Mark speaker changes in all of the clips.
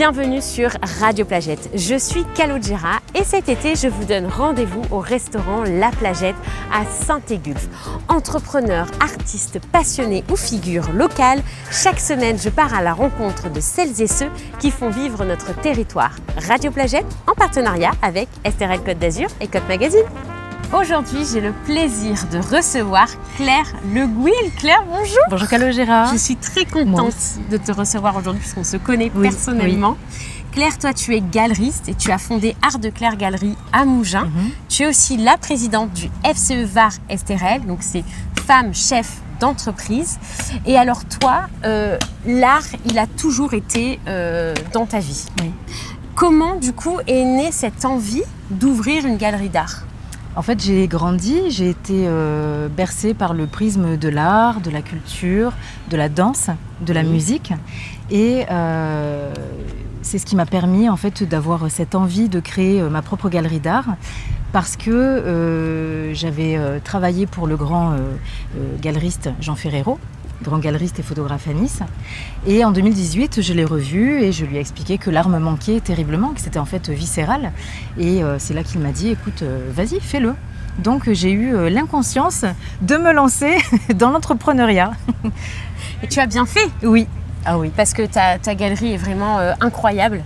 Speaker 1: Bienvenue sur Radio Plagette. Je suis Calogera et cet été, je vous donne rendez-vous au restaurant La Plagette à Saint-Égulphe. Entrepreneurs, artistes, passionnés ou figures locales, chaque semaine, je pars à la rencontre de celles et ceux qui font vivre notre territoire. Radio Plagette en partenariat avec STRL Côte d'Azur et Côte Magazine. Aujourd'hui, j'ai le plaisir de recevoir Claire Le Gouil. Claire, bonjour.
Speaker 2: Bonjour Calogera.
Speaker 1: Je suis très contente de te recevoir aujourd'hui puisqu'on se connaît personnellement. Claire, toi, tu es galeriste et tu as fondé Art de Claire Galerie à Mougins. Tu es aussi la présidente du FCE VAR STRL, donc c'est femme chef d'entreprise. Et alors toi, l'art, il a toujours été dans ta vie. Comment, du coup, est née cette envie d'ouvrir une galerie d'art ?
Speaker 2: En fait, j'ai grandi, j'ai été bercée par le prisme de l'art, de la culture, de la danse, de la musique. Et c'est ce qui m'a permis en fait d'avoir cette envie de créer ma propre galerie d'art. Parce que j'avais travaillé pour le grand galeriste Jean Ferrero, grand galeriste et photographe à Nice. Et en 2018, je l'ai revu et je lui ai expliqué que l'art me manquait terriblement, que c'était en fait viscéral. Et c'est là qu'il m'a dit, écoute, vas-y, fais-le. Donc j'ai eu l'inconscience de me lancer dans l'entrepreneuriat.
Speaker 1: Et tu as bien fait.
Speaker 2: Oui. Ah oui.
Speaker 1: Parce que ta galerie est vraiment incroyable.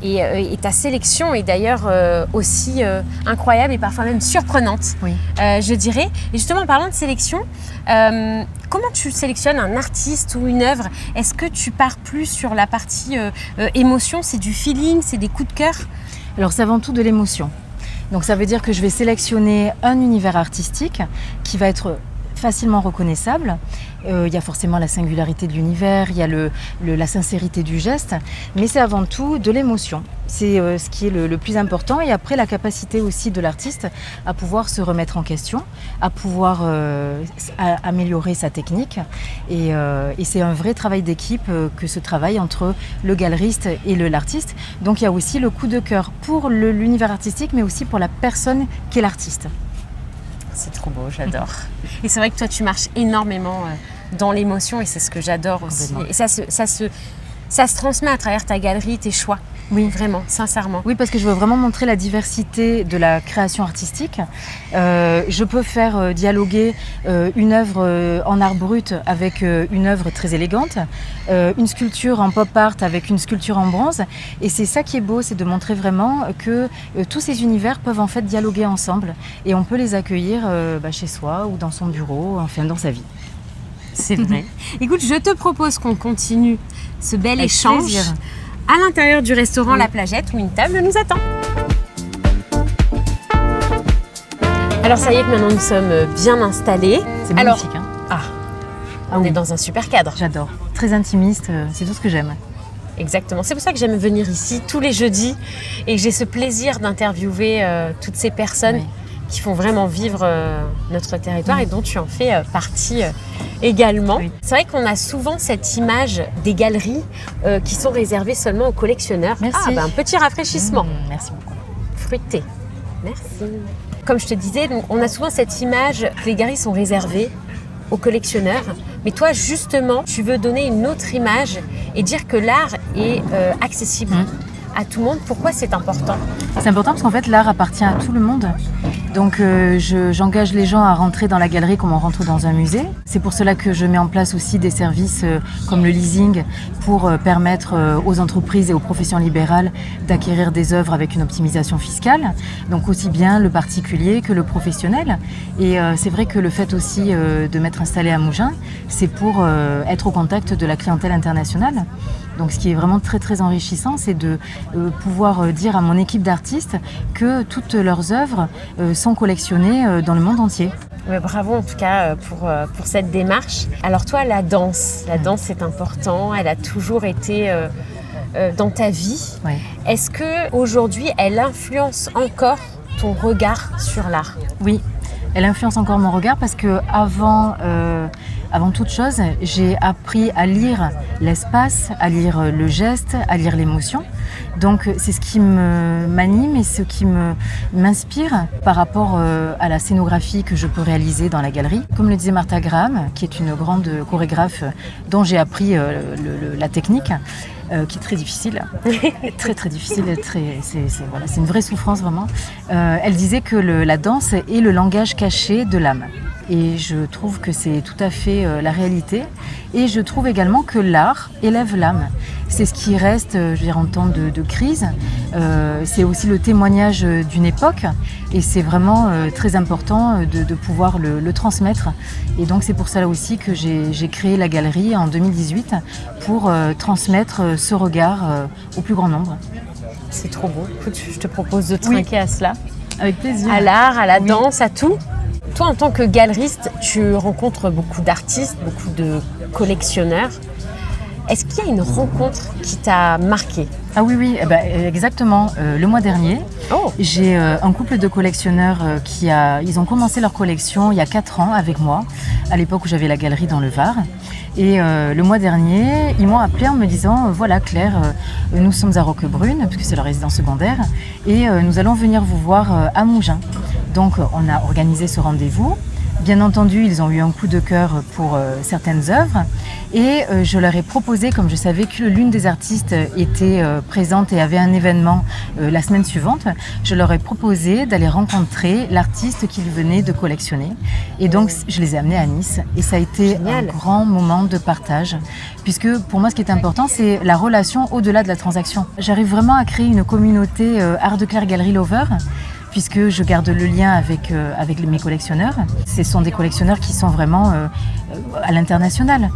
Speaker 1: Et ta sélection est d'ailleurs aussi incroyable et parfois même surprenante, je dirais. Et justement, en parlant de sélection, comment tu sélectionnes un artiste ou une œuvre ? Est-ce que tu pars plus sur la partie émotion ? C'est du feeling, c'est des coups de cœur ?
Speaker 2: Alors c'est avant tout de l'émotion. Donc ça veut dire que je vais sélectionner un univers artistique qui va être facilement reconnaissable. Il y a forcément la singularité de l'univers, il y a la sincérité du geste, mais c'est avant tout de l'émotion. C'est ce qui est le plus important. Et après, la capacité aussi de l'artiste à pouvoir se remettre en question, à pouvoir améliorer sa technique. Et c'est un vrai travail d'équipe que ce travail entre le galeriste et l'artiste. Donc il y a aussi le coup de cœur pour l'univers artistique, mais aussi pour la personne qui est l'artiste.
Speaker 1: C'est trop beau, j'adore. Et c'est vrai que toi, tu marches énormément dans l'émotion et c'est ce que j'adore aussi. Et ça se transmet à travers ta galerie, tes choix. Oui, vraiment, sincèrement.
Speaker 2: Oui, parce que je veux vraiment montrer la diversité de la création artistique. Je peux faire dialoguer une œuvre en art brut avec une œuvre très élégante, une sculpture en pop art avec une sculpture en bronze. Et c'est ça qui est beau, c'est de montrer vraiment que tous ces univers peuvent en fait dialoguer ensemble et on peut les accueillir chez soi ou dans son bureau, enfin dans sa vie.
Speaker 1: C'est vrai. Écoute, je te propose qu'on continue ce bel
Speaker 2: avec
Speaker 1: échange
Speaker 2: plaisir.
Speaker 1: À l'intérieur du restaurant La Plagette où une table nous attend. Alors ça y est que maintenant nous sommes bien installés.
Speaker 2: C'est magnifique.
Speaker 1: On est dans un super cadre.
Speaker 2: J'adore. Très intimiste, c'est tout ce que j'aime.
Speaker 1: Exactement. C'est pour ça que j'aime venir ici tous les jeudis et que j'ai ce plaisir d'interviewer toutes ces personnes qui font vraiment vivre notre territoire et dont tu en fais partie également. Oui. C'est vrai qu'on a souvent cette image des galeries qui sont réservées seulement aux collectionneurs.
Speaker 2: Merci.
Speaker 1: Un petit rafraîchissement.
Speaker 2: Merci beaucoup.
Speaker 1: Fruité. Merci. Comme je te disais, donc, on a souvent cette image que les galeries sont réservées aux collectionneurs. Mais toi, justement, tu veux donner une autre image et dire que l'art est accessible à tout le monde. Pourquoi c'est important ?
Speaker 2: C'est important parce qu'en fait, l'art appartient à tout le monde. Donc j'engage les gens à rentrer dans la galerie comme on rentre dans un musée. C'est pour cela que je mets en place aussi des services comme le leasing pour permettre aux entreprises et aux professions libérales d'acquérir des œuvres avec une optimisation fiscale. Donc aussi bien le particulier que le professionnel. Et c'est vrai que le fait aussi de m'être installée à Mougins, c'est pour être au contact de la clientèle internationale. Donc ce qui est vraiment très très enrichissant, c'est de pouvoir dire à mon équipe d'artistes que toutes leurs œuvres sont collectionnées dans le monde entier.
Speaker 1: Ouais, bravo en tout cas pour cette démarche. Alors toi, la danse c'est important, elle a toujours été dans ta vie.
Speaker 2: Ouais.
Speaker 1: Est-ce qu'aujourd'hui, elle influence encore ton regard sur l'art ?
Speaker 2: Oui, elle influence encore mon regard parce que avant toute chose, j'ai appris à lire l'espace, à lire le geste, à lire l'émotion. Donc c'est ce qui m'anime et ce qui m'inspire par rapport à la scénographie que je peux réaliser dans la galerie. Comme le disait Martha Graham, qui est une grande chorégraphe dont j'ai appris la technique, qui est très difficile, très très difficile, voilà, c'est une vraie souffrance vraiment. Elle disait que la danse est le langage caché de l'âme. Et je trouve que c'est tout à fait la réalité. Et je trouve également que l'art élève l'âme. C'est ce qui reste, je veux dire, en temps de crise. C'est aussi le témoignage d'une époque. Et c'est vraiment très important de pouvoir le transmettre. Et donc c'est pour ça aussi que j'ai créé la galerie en 2018 pour transmettre ce regard au plus grand nombre.
Speaker 1: C'est trop beau. Écoute, je te propose de trinquer à cela.
Speaker 2: Avec plaisir.
Speaker 1: À l'art, à la danse, à tout. Toi, en tant que galeriste, tu rencontres beaucoup d'artistes, beaucoup de collectionneurs. Est-ce qu'il y a une rencontre qui t'a marqué ?
Speaker 2: Ah oui, exactement. Le mois dernier, j'ai un couple de collectionneurs ils ont commencé leur collection il y a 4 ans avec moi, à l'époque où j'avais la galerie dans le Var. Et le mois dernier, ils m'ont appelé en me disant voilà Claire, nous sommes à Roquebrune, puisque c'est leur résidence secondaire, et nous allons venir vous voir à Mougins. Donc on a organisé ce rendez-vous. Bien entendu, ils ont eu un coup de cœur pour certaines œuvres et je leur ai proposé, comme je savais que l'une des artistes était présente et avait un événement la semaine suivante, je leur ai proposé d'aller rencontrer l'artiste qu'ils venaient de collectionner. Et donc, je les ai amenés à Nice et ça a été un grand moment de partage puisque pour moi, ce qui est important, c'est la relation au-delà de la transaction. J'arrive vraiment à créer une communauté Art de Claire Galerie Lover, puisque je garde le lien avec mes collectionneurs. Ce sont des collectionneurs qui sont vraiment à l'international.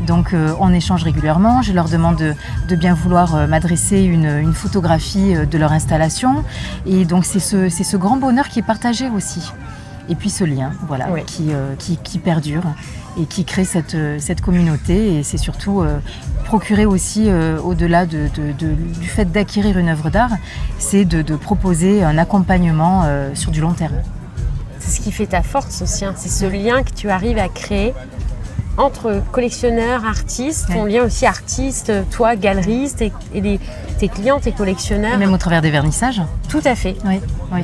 Speaker 2: Donc on échange régulièrement, je leur demande de bien vouloir m'adresser une photographie de leur installation. Et donc c'est ce grand bonheur qui est partagé aussi. Et puis ce lien, voilà, oui, qui perdure et qui crée cette communauté. Et c'est surtout procurer aussi, au-delà du fait d'acquérir une œuvre d'art, c'est de proposer un accompagnement sur du long terme.
Speaker 1: C'est ce qui fait ta force aussi, hein. C'est ce lien que tu arrives à créer entre collectionneurs, artistes, ton lien aussi artiste, toi, galeriste, et tes clients, tes collectionneurs.
Speaker 2: Et même au travers des vernissages.
Speaker 1: Tout à fait.
Speaker 2: Oui, oui.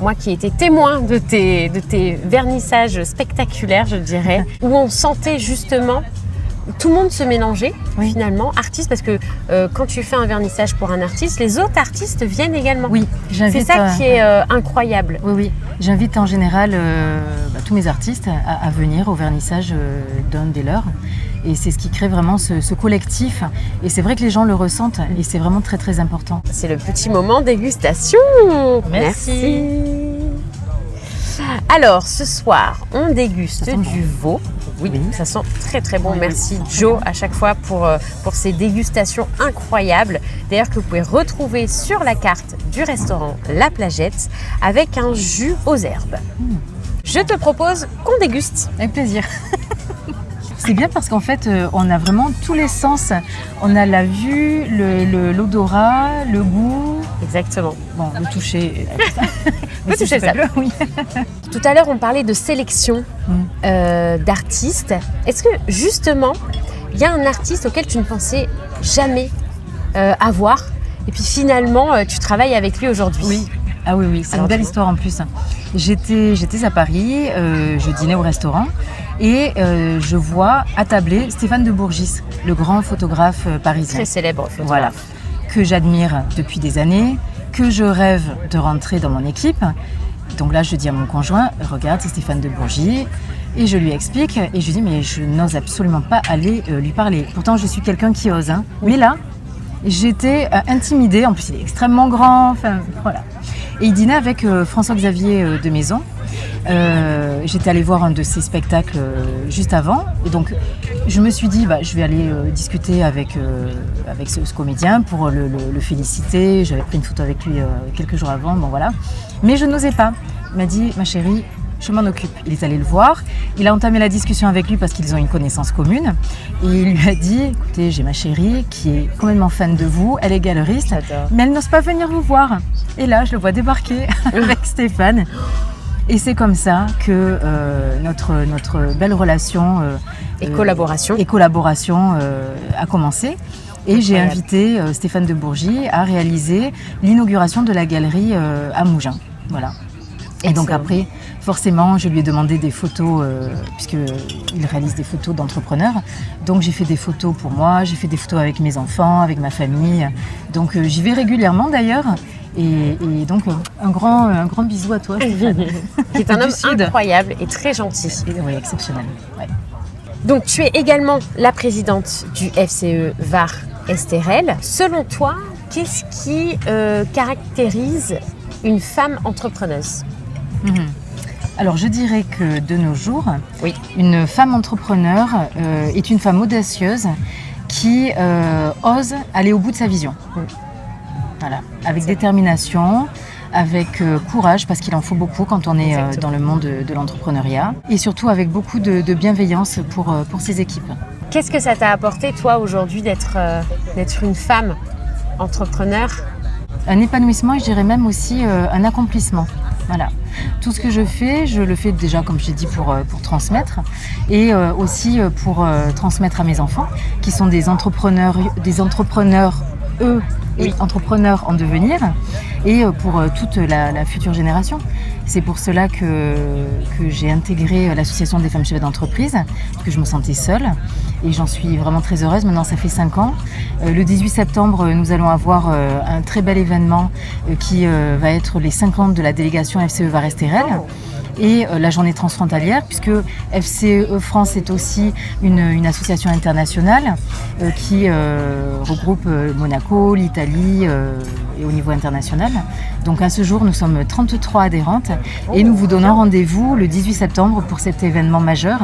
Speaker 1: Moi qui étais témoin de tes vernissages spectaculaires, je dirais, où on sentait justement tout le monde se mélangeait, finalement, artistes, parce que quand tu fais un vernissage pour un artiste, les autres artistes viennent également.
Speaker 2: Oui, j'invite.
Speaker 1: C'est ça qui est incroyable.
Speaker 2: Oui, oui. J'invite en général tous mes artistes à venir au vernissage d'un des leurs. Et c'est ce qui crée vraiment ce collectif. Et c'est vrai que les gens le ressentent et c'est vraiment très très important.
Speaker 1: C'est le petit moment dégustation. Merci. Alors, ce soir, on déguste du veau. Oui, ça sent très très bon. Merci Joe à chaque fois pour ces dégustations incroyables. D'ailleurs que vous pouvez retrouver sur la carte du restaurant La Plagette avec un jus aux herbes. Je te propose qu'on déguste.
Speaker 2: Avec plaisir. C'est bien parce qu'en fait, on a vraiment tous les sens. On a la vue, l'odorat, le goût.
Speaker 1: Exactement.
Speaker 2: Bon, le toucher.
Speaker 1: On peut toucher ça.
Speaker 2: Oui.
Speaker 1: Tout à l'heure, on parlait de sélection d'artistes. Est-ce que justement, il y a un artiste auquel tu ne pensais jamais avoir et puis finalement, tu travailles avec lui aujourd'hui?
Speaker 2: Oui. Ah oui, c'est une belle histoire en plus. J'étais à Paris, je dînais au restaurant et je vois attabler Stéphane de Bourgis, le grand photographe parisien.
Speaker 1: Très célèbre photographe.
Speaker 2: Voilà, que j'admire depuis des années, que je rêve de rentrer dans mon équipe. Donc là, je dis à mon conjoint, regarde, c'est Stéphane de Bourgis. Et je lui explique et je lui dis, mais je n'ose absolument pas aller lui parler. Pourtant, je suis quelqu'un qui ose. Hein. Mais là, j'étais intimidée. En plus, il est extrêmement grand. Enfin, voilà. Et il dînait avec François-Xavier de Maison. J'étais allée voir un de ses spectacles juste avant. Et donc, je me suis dit, je vais aller discuter avec ce comédien pour le féliciter. J'avais pris une photo avec lui quelques jours avant. Bon, voilà. Mais je n'osais pas. Il m'a dit, ma chérie, je m'en occupe. Il est allé le voir. Il a entamé la discussion avec lui parce qu'ils ont une connaissance commune. Et il lui a dit, écoutez, j'ai ma chérie qui est complètement fan de vous. Elle est galeriste, mais elle n'ose pas venir vous voir. Et là, je le vois débarquer avec Stéphane. Et c'est comme ça que notre belle relation
Speaker 1: et collaboration
Speaker 2: a commencé. Et j'ai invité Stéphane de Bourgis à réaliser l'inauguration de la galerie à Mougins. Voilà. Et donc
Speaker 1: Excellent.
Speaker 2: après, forcément, je lui ai demandé des photos, puisqu'il réalise des photos d'entrepreneurs. Donc j'ai fait des photos pour moi, j'ai fait des photos avec mes enfants, avec ma famille. Donc j'y vais régulièrement d'ailleurs. Et donc un grand bisou à toi, Stéphane.
Speaker 1: Qui est un
Speaker 2: Du
Speaker 1: homme
Speaker 2: Sud.
Speaker 1: incroyable et très gentil.
Speaker 2: Oui, exceptionnel. Ouais.
Speaker 1: Donc tu es également la présidente du FCE Var Esterel. Selon toi, qu'est-ce qui caractérise une femme entrepreneuse?
Speaker 2: Alors je dirais que de nos jours,
Speaker 1: Oui.
Speaker 2: une femme entrepreneur est une femme audacieuse qui ose aller au bout de sa vision. Voilà, avec détermination, avec courage, parce qu'il en faut beaucoup quand on est dans le monde de l'entrepreneuriat, et surtout avec beaucoup de bienveillance pour ses équipes.
Speaker 1: Qu'est-ce que ça t'a apporté, toi, aujourd'hui, d'être une femme entrepreneur?
Speaker 2: Un épanouissement et je dirais même aussi un accomplissement. Voilà. Tout ce que je le fais déjà, comme j'ai dit, pour transmettre et aussi pour transmettre à mes enfants qui sont des entrepreneurs eux, et entrepreneurs en devenir et pour toute la future génération. C'est pour cela que j'ai intégré l'association des femmes chefs d'entreprise, parce que je me sentais seule et j'en suis vraiment très heureuse. Maintenant, ça fait 5 ans. Le 18 septembre, nous allons avoir un très bel événement qui va être les 5 ans de la délégation FCE Var Esterel. Et la journée transfrontalière, puisque FCE France est aussi une association internationale qui regroupe Monaco, l'Italie et au niveau international. Donc à ce jour, nous sommes 33 adhérentes et nous vous donnons rendez-vous le 18 septembre pour cet événement majeur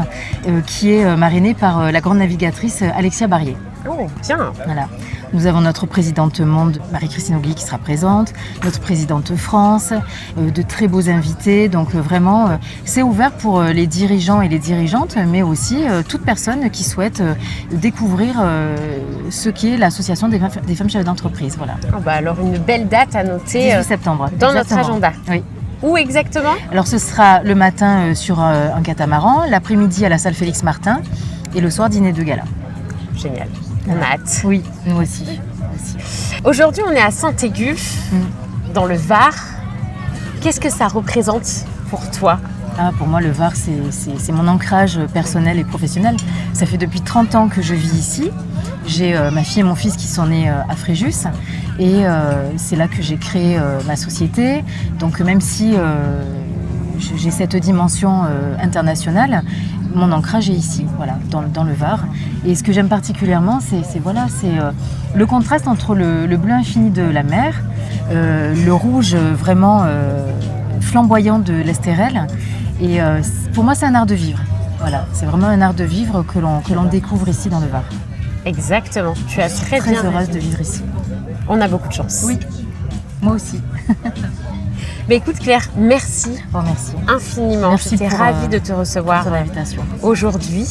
Speaker 2: qui est marrainé par la grande navigatrice Alexia Barrier.
Speaker 1: Oh, bien.
Speaker 2: Voilà. Nous avons notre présidente monde, Marie-Christine Augui, qui sera présente, notre présidente France, de très beaux invités. Donc vraiment, c'est ouvert pour les dirigeants et les dirigeantes, mais aussi toute personne qui souhaite découvrir ce qu'est l'association des femmes chefs d'entreprise. Voilà.
Speaker 1: Oh, bah alors, une belle date à noter
Speaker 2: 18 septembre.
Speaker 1: dans
Speaker 2: exactement.
Speaker 1: notre agenda.
Speaker 2: Oui.
Speaker 1: Où exactement?
Speaker 2: Alors ce sera le matin sur un catamaran, l'après-midi à la salle Félix Martin et le soir dîner de gala.
Speaker 1: Génial. On a hâte.
Speaker 2: Oui, nous aussi.
Speaker 1: Aujourd'hui, on est à Saint-Égulf, dans le Var. Qu'est-ce que ça représente pour toi?
Speaker 2: Pour moi, le Var, c'est mon ancrage personnel et professionnel. Ça fait depuis 30 ans que je vis ici. J'ai ma fille et mon fils qui sont nés à Fréjus. Et c'est là que j'ai créé ma société. Donc même si j'ai cette dimension internationale, mon ancrage est ici, voilà, dans le Var. Et ce que j'aime particulièrement, c'est le contraste entre le bleu infini de la mer, le rouge vraiment flamboyant de l'Estérel. Et pour moi, c'est un art de vivre. Voilà, c'est vraiment un art de vivre que l'on découvre ici dans le Var.
Speaker 1: Exactement. Tu as très
Speaker 2: Très
Speaker 1: bien
Speaker 2: heureuse
Speaker 1: raison.
Speaker 2: de vivre ici.
Speaker 1: On a beaucoup de chance.
Speaker 2: Oui, moi aussi.
Speaker 1: Mais écoute Claire, merci
Speaker 2: Merci
Speaker 1: infiniment.
Speaker 2: Merci
Speaker 1: J'étais
Speaker 2: pour,
Speaker 1: ravie de te recevoir
Speaker 2: pour ton invitation.
Speaker 1: aujourd'hui.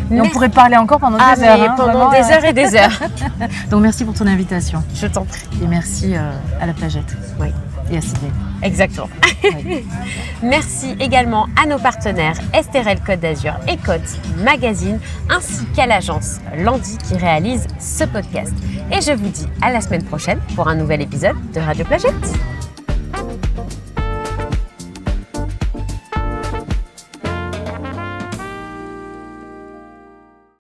Speaker 2: Et on pourrait parler encore pendant
Speaker 1: Ah,
Speaker 2: des heures.
Speaker 1: mais
Speaker 2: hein,
Speaker 1: pendant
Speaker 2: vraiment,
Speaker 1: des heures et des heures.
Speaker 2: Donc merci pour ton invitation.
Speaker 1: Je t'en prie.
Speaker 2: Et merci à la Plagette.
Speaker 1: Oui.
Speaker 2: Et à Sydney.
Speaker 1: Exactement.
Speaker 2: Oui.
Speaker 1: Merci également à nos partenaires Esterel Côte d'Azur et Côte Magazine, ainsi qu'à l'agence Landy qui réalise ce podcast. Et je vous dis à la semaine prochaine pour un nouvel épisode de Radio Plagette.